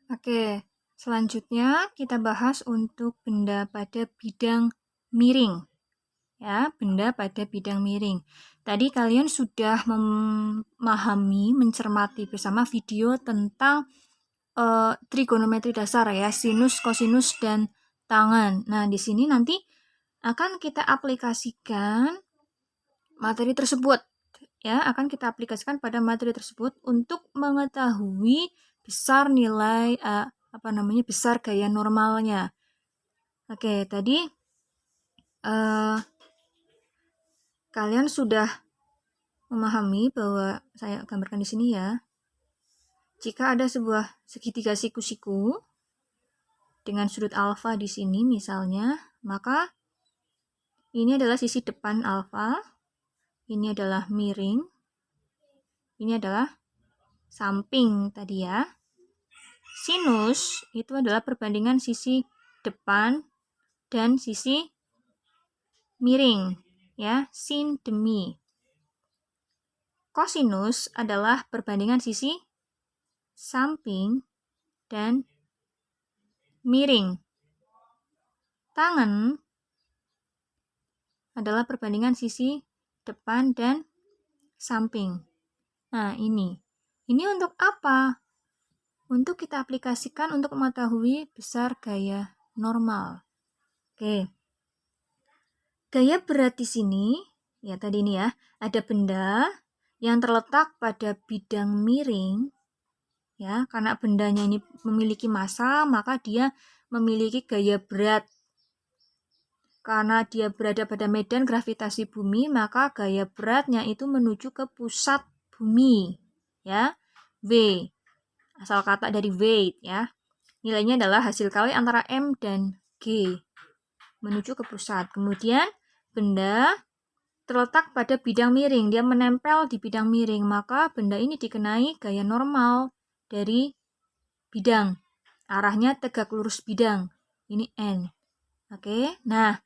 Oke, selanjutnya kita bahas untuk benda pada bidang miring. Ya, benda pada bidang miring. Tadi kalian sudah memahami, mencermati bersama video tentang trigonometri dasar ya, sinus, kosinus, dan tangen. Nah, di sini nanti akan kita aplikasikan materi tersebut. Ya, akan kita aplikasikan pada materi tersebut untuk mengetahui besar nilai besar gaya normalnya. Oke, tadi kalian sudah memahami bahwa saya gambarkan di sini ya. Jika ada sebuah segitiga siku-siku dengan sudut alfa di sini misalnya, maka ini adalah sisi depan alfa, ini adalah miring, ini adalah samping tadi ya. Sinus itu adalah perbandingan sisi depan dan sisi miring ya, sin demi. Kosinus adalah perbandingan sisi samping dan miring. Tangen adalah perbandingan sisi depan dan samping. Nah, ini untuk apa? Untuk kita aplikasikan untuk mengetahui besar gaya normal. Oke. Gaya berat di sini, ya tadi ini ya, ada benda yang terletak pada bidang miring, ya, karena bendanya ini memiliki massa, maka dia memiliki gaya berat. Karena dia berada pada medan gravitasi bumi, maka gaya beratnya itu menuju ke pusat bumi, ya, V. Asal kata dari weight, ya. Nilainya adalah hasil kali antara M dan G menuju ke pusat. Kemudian benda terletak pada bidang miring, dia menempel di bidang miring, maka benda ini dikenai gaya normal dari bidang. Arahnya tegak lurus bidang. Ini N. Oke. Nah,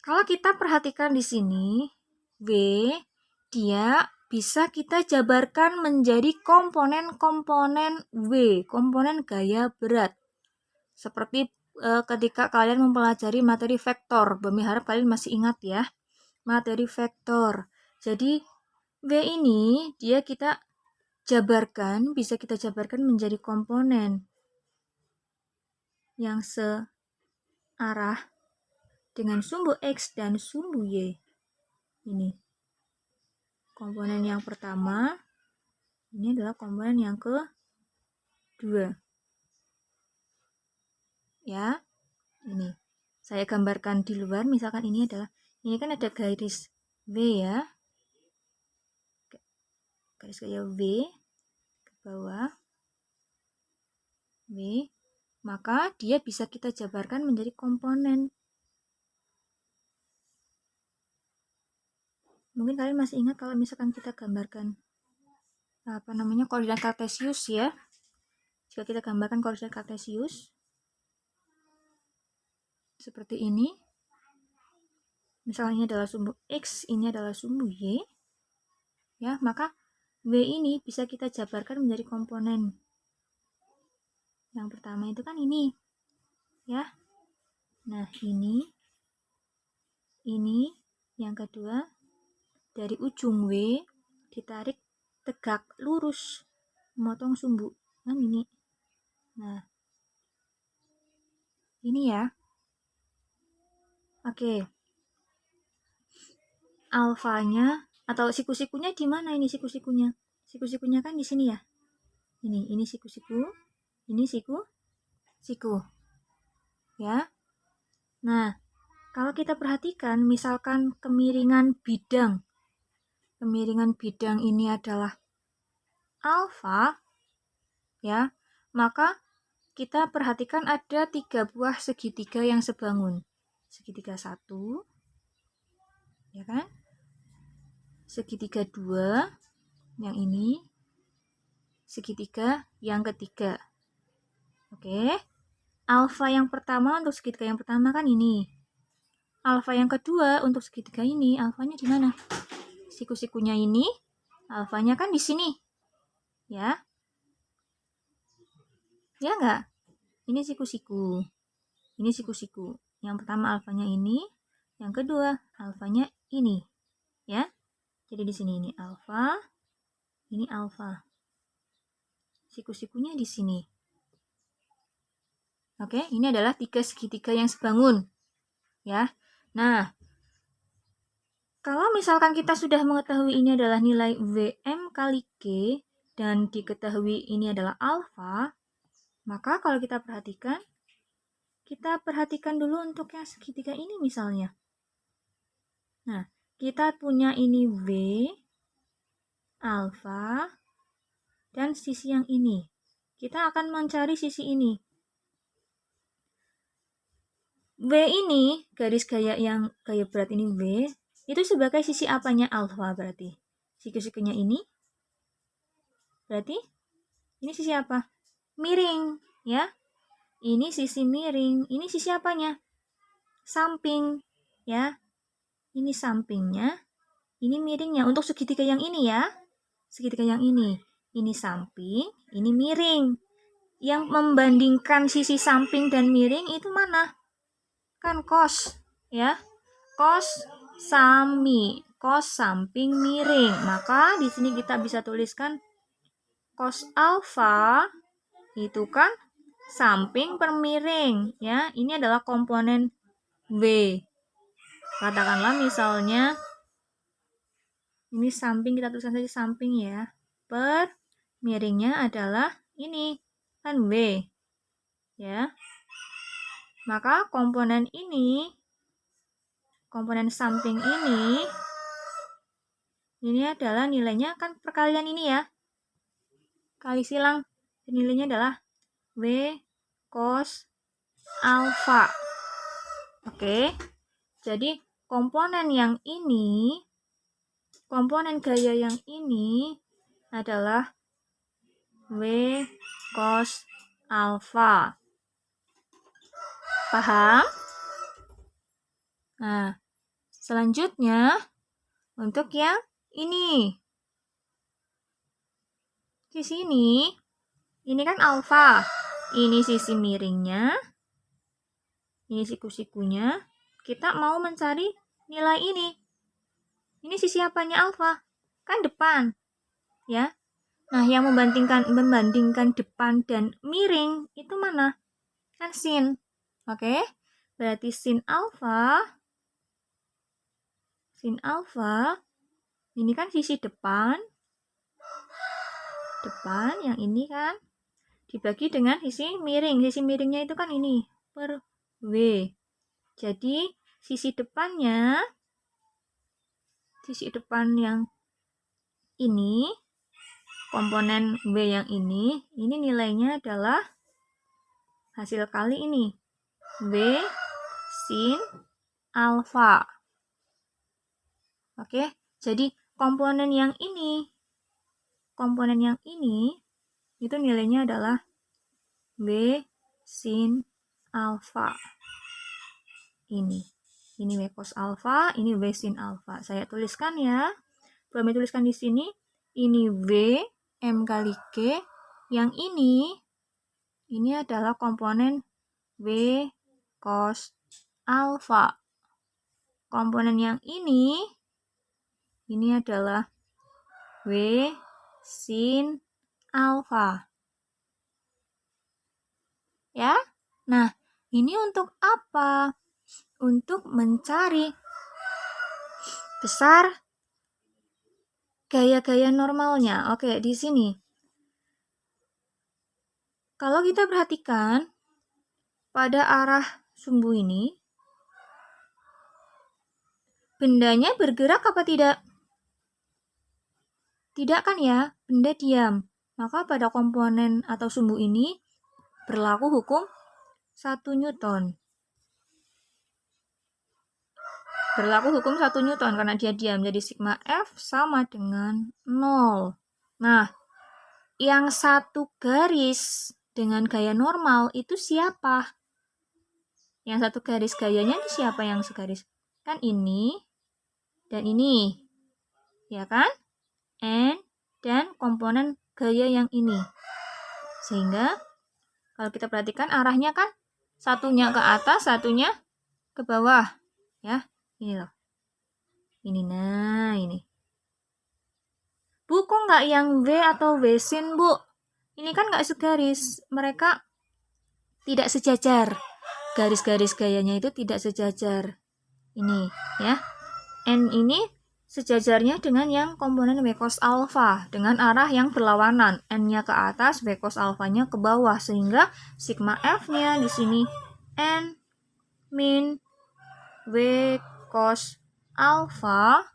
kalau kita perhatikan di sini, V dia bisa kita jabarkan menjadi komponen-komponen W, komponen gaya berat. Seperti ketika kalian mempelajari materi vektor, Bumi harap kalian masih ingat ya, materi vektor. Jadi W ini dia kita jabarkan, bisa kita jabarkan menjadi komponen yang searah dengan sumbu X dan sumbu Y. Ini komponen yang pertama, ini adalah komponen yang kedua. Ya, ini saya gambarkan di luar, misalkan ini kan ada garis V ya, garis gaya V ke bawah V, maka dia bisa kita jabarkan menjadi komponen. Mungkin kalian masih ingat kalau misalkan kita gambarkan koordinat kartesius ya. Jika kita gambarkan koordinat kartesius seperti ini, misalnya ini adalah sumbu X, ini adalah sumbu Y, ya, maka W ini bisa kita jabarkan menjadi komponen. Yang pertama itu kan ini, ya. Nah, ini, yang kedua, dari ujung W ditarik tegak lurus, memotong sumbu, kan ini. Nah, ini ya. Oke. Alfanya atau siku-sikunya di mana ini siku-sikunya? Siku-sikunya kan di sini ya. Ini siku-siku, ini siku. Ya. Nah, kalau kita perhatikan misalkan kemiringan bidang. Kemiringan bidang ini adalah alfa, ya. Maka kita perhatikan ada 3 buah segitiga yang sebangun. Segitiga 1, ya kan? Segitiga 2, yang ini. Segitiga yang ketiga. Oke. Alfa yang pertama untuk segitiga yang pertama kan ini. Alfa yang kedua untuk segitiga ini, alfanya di mana? Siku-sikunya ini, alfanya kan di sini. Ya. Ya enggak? Ini siku-siku. Ini siku-siku. Yang pertama alfanya ini, yang kedua alfanya ini, ya. Jadi di sini ini alfa, ini alfa. Siku-sikunya di sini. Oke, ini adalah 3 segitiga yang sebangun, ya. Nah, kalau misalkan kita sudah mengetahui ini adalah nilai Vm kali G dan diketahui ini adalah alfa, maka kalau kita perhatikan dulu untuk yang segitiga ini misalnya. Nah, kita punya ini V, alfa, dan sisi yang ini. Kita akan mencari sisi ini. V ini, garis gaya yang gaya berat ini V, itu sebagai sisi apanya alfa berarti? Siku-sikunya ini. Berarti ini sisi apa? Miring, ya. Ini sisi miring. Ini sisi apanya? Samping, ya. Ini sampingnya, ini miringnya. Untuk segitiga yang ini ya. Segitiga yang ini. Ini samping, ini miring. Yang membandingkan sisi samping dan miring itu mana? Kan cos, ya. Cos sami, cos samping miring. Maka di sini kita bisa tuliskan cos alfa itu kan samping per miring, ya. Ini adalah komponen V. Katakanlah misalnya ini samping, kita tuliskan saja samping ya. Per miringnya adalah ini kan V, ya. Maka komponen samping ini adalah nilainya kan perkalian ini ya. Kali silang, nilainya adalah V cos alfa. Oke. Jadi komponen gaya yang ini adalah V cos alfa. Paham? Nah, selanjutnya untuk yang ini. Di sini, ini kan alfa. Ini sisi miringnya. Ini siku-sikunya. Kita mau mencari nilai ini. Ini sisi apanya alfa? Kan depan. Ya. Nah, yang membandingkan depan dan miring itu mana? Kan sin. Oke. Berarti sin alfa ini kan sisi depan yang ini kan dibagi dengan sisi miring. Sisi miringnya itu kan ini per V. Jadi sisi depan yang ini, komponen V yang ini nilainya adalah hasil kali ini V sin alfa. Oke, jadi komponen yang ini itu nilainya adalah V sin alfa. Ini V cos alfa, ini V sin alfa. Saya tuliskan ya. Kami tuliskan di sini, ini V M kali G. Yang ini adalah komponen V cos alfa. Komponen yang ini adalah V sin alfa. Ya. Nah, ini untuk apa? Untuk mencari besar gaya-gaya normalnya. Oke, di sini. Kalau kita perhatikan pada arah sumbu ini, bendanya bergerak apa tidak? Tidak kan ya, benda diam. Maka pada komponen atau sumbu ini berlaku hukum 1 Newton. Berlaku hukum 1 Newton karena dia diam. Jadi sigma F sama dengan 0. Nah, yang satu garis dengan gaya normal itu siapa? Yang satu garis gayanya itu siapa yang segaris? Kan ini dan ini. Ya kan? N dan komponen gaya yang ini. Sehingga Kalau kita perhatikan arahnya kan satunya ke atas, satunya ke bawah. Ya, ini loh. Ini, nah ini. Bu, kok nggak yang W atau W sin, Bu? Ini kan nggak segaris. Mereka tidak sejajar. Garis-garis gayanya itu tidak sejajar. Ini, ya. N ini sejajarnya dengan yang komponen W cos alfa dengan arah yang berlawanan. N-nya ke atas, W cos alfanya ke bawah, sehingga sigma F-nya di sini N min W cos alfa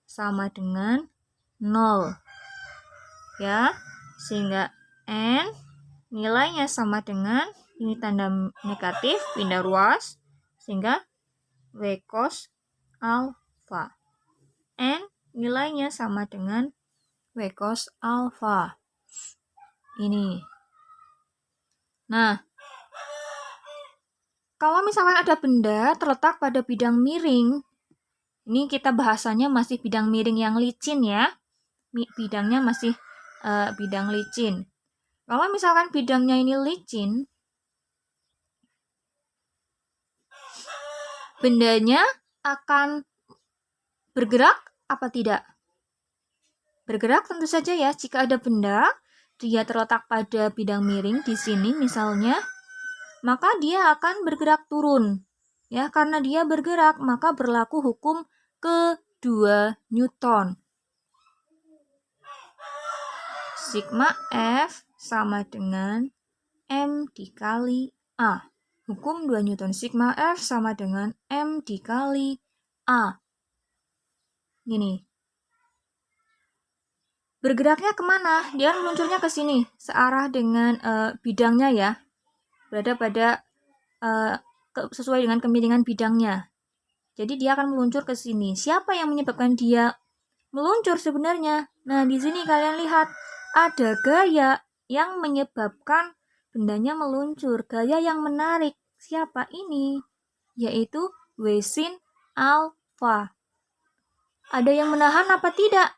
sama dengan 0. Ya, sehingga N nilainya sama dengan, ini tanda negatif, pindah ruas, sehingga W cos alfa. N nilainya sama dengan W cos alfa. Ini. Nah, kalau misalkan ada benda terletak pada bidang miring, ini kita bahasanya masih bidang miring yang licin ya. Bidangnya masih bidang licin. Kalau misalkan bidangnya ini licin, bendanya akan bergerak apa tidak? Bergerak tentu saja ya. Jika ada benda, dia terletak pada bidang miring di sini misalnya, maka dia akan bergerak turun. Ya, karena dia bergerak, maka berlaku hukum kedua Newton. Sigma F sama dengan M dikali A. Hukum 2 Newton. Sigma F sama dengan M dikali A. Gini. Bergeraknya kemana? Dia meluncurnya ke sini, searah dengan bidangnya ya. Berada pada sesuai dengan kemiringan bidangnya. Jadi dia akan meluncur ke sini. Siapa yang menyebabkan dia meluncur sebenarnya? Nah, di sini kalian lihat ada gaya yang menyebabkan bendanya meluncur. Gaya yang menarik. Siapa ini? Yaitu W sin alfa. Ada yang menahan apa tidak?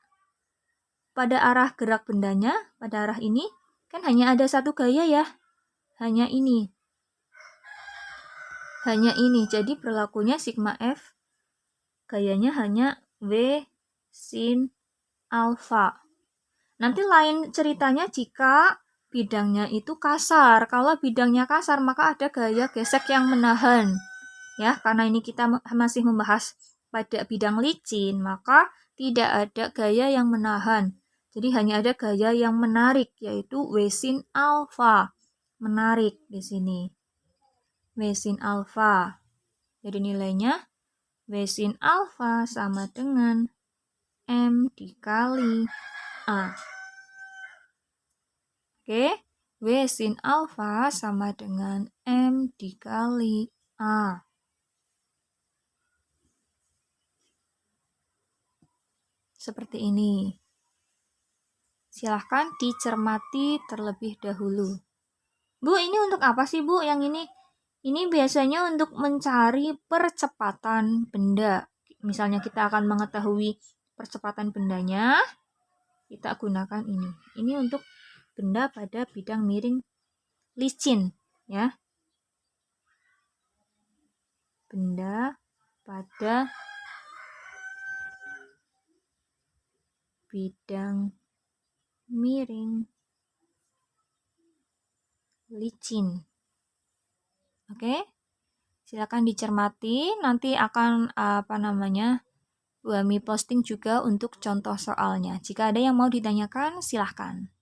Pada arah gerak bendanya, pada arah ini, kan hanya ada satu gaya ya. Hanya ini. Hanya ini. Jadi berlakunya sigma F. Gayanya hanya W sin alfa. Nanti lain ceritanya jika bidangnya itu kasar. Kalau bidangnya kasar, maka ada gaya gesek yang menahan. Ya, karena ini kita masih membahas pada bidang licin, maka tidak ada gaya yang menahan. Jadi hanya ada gaya yang menarik, yaitu W sin alfa. Menarik di sini. W sin alfa. Jadi nilainya W sin alfa sama dengan M dikali A. Oke, W sin alfa sama dengan M dikali A. Seperti ini. Silahkan dicermati terlebih dahulu. Bu, ini untuk apa sih, Bu? Yang ini? Ini biasanya untuk mencari percepatan benda. Misalnya kita akan mengetahui percepatan bendanya, kita gunakan ini. Ini untuk benda pada bidang miring licin, ya. Benda pada bidang miring licin. Oke, silakan dicermati. Nanti akan Bu Ami posting juga untuk contoh soalnya. Jika ada yang mau ditanyakan, silahkan.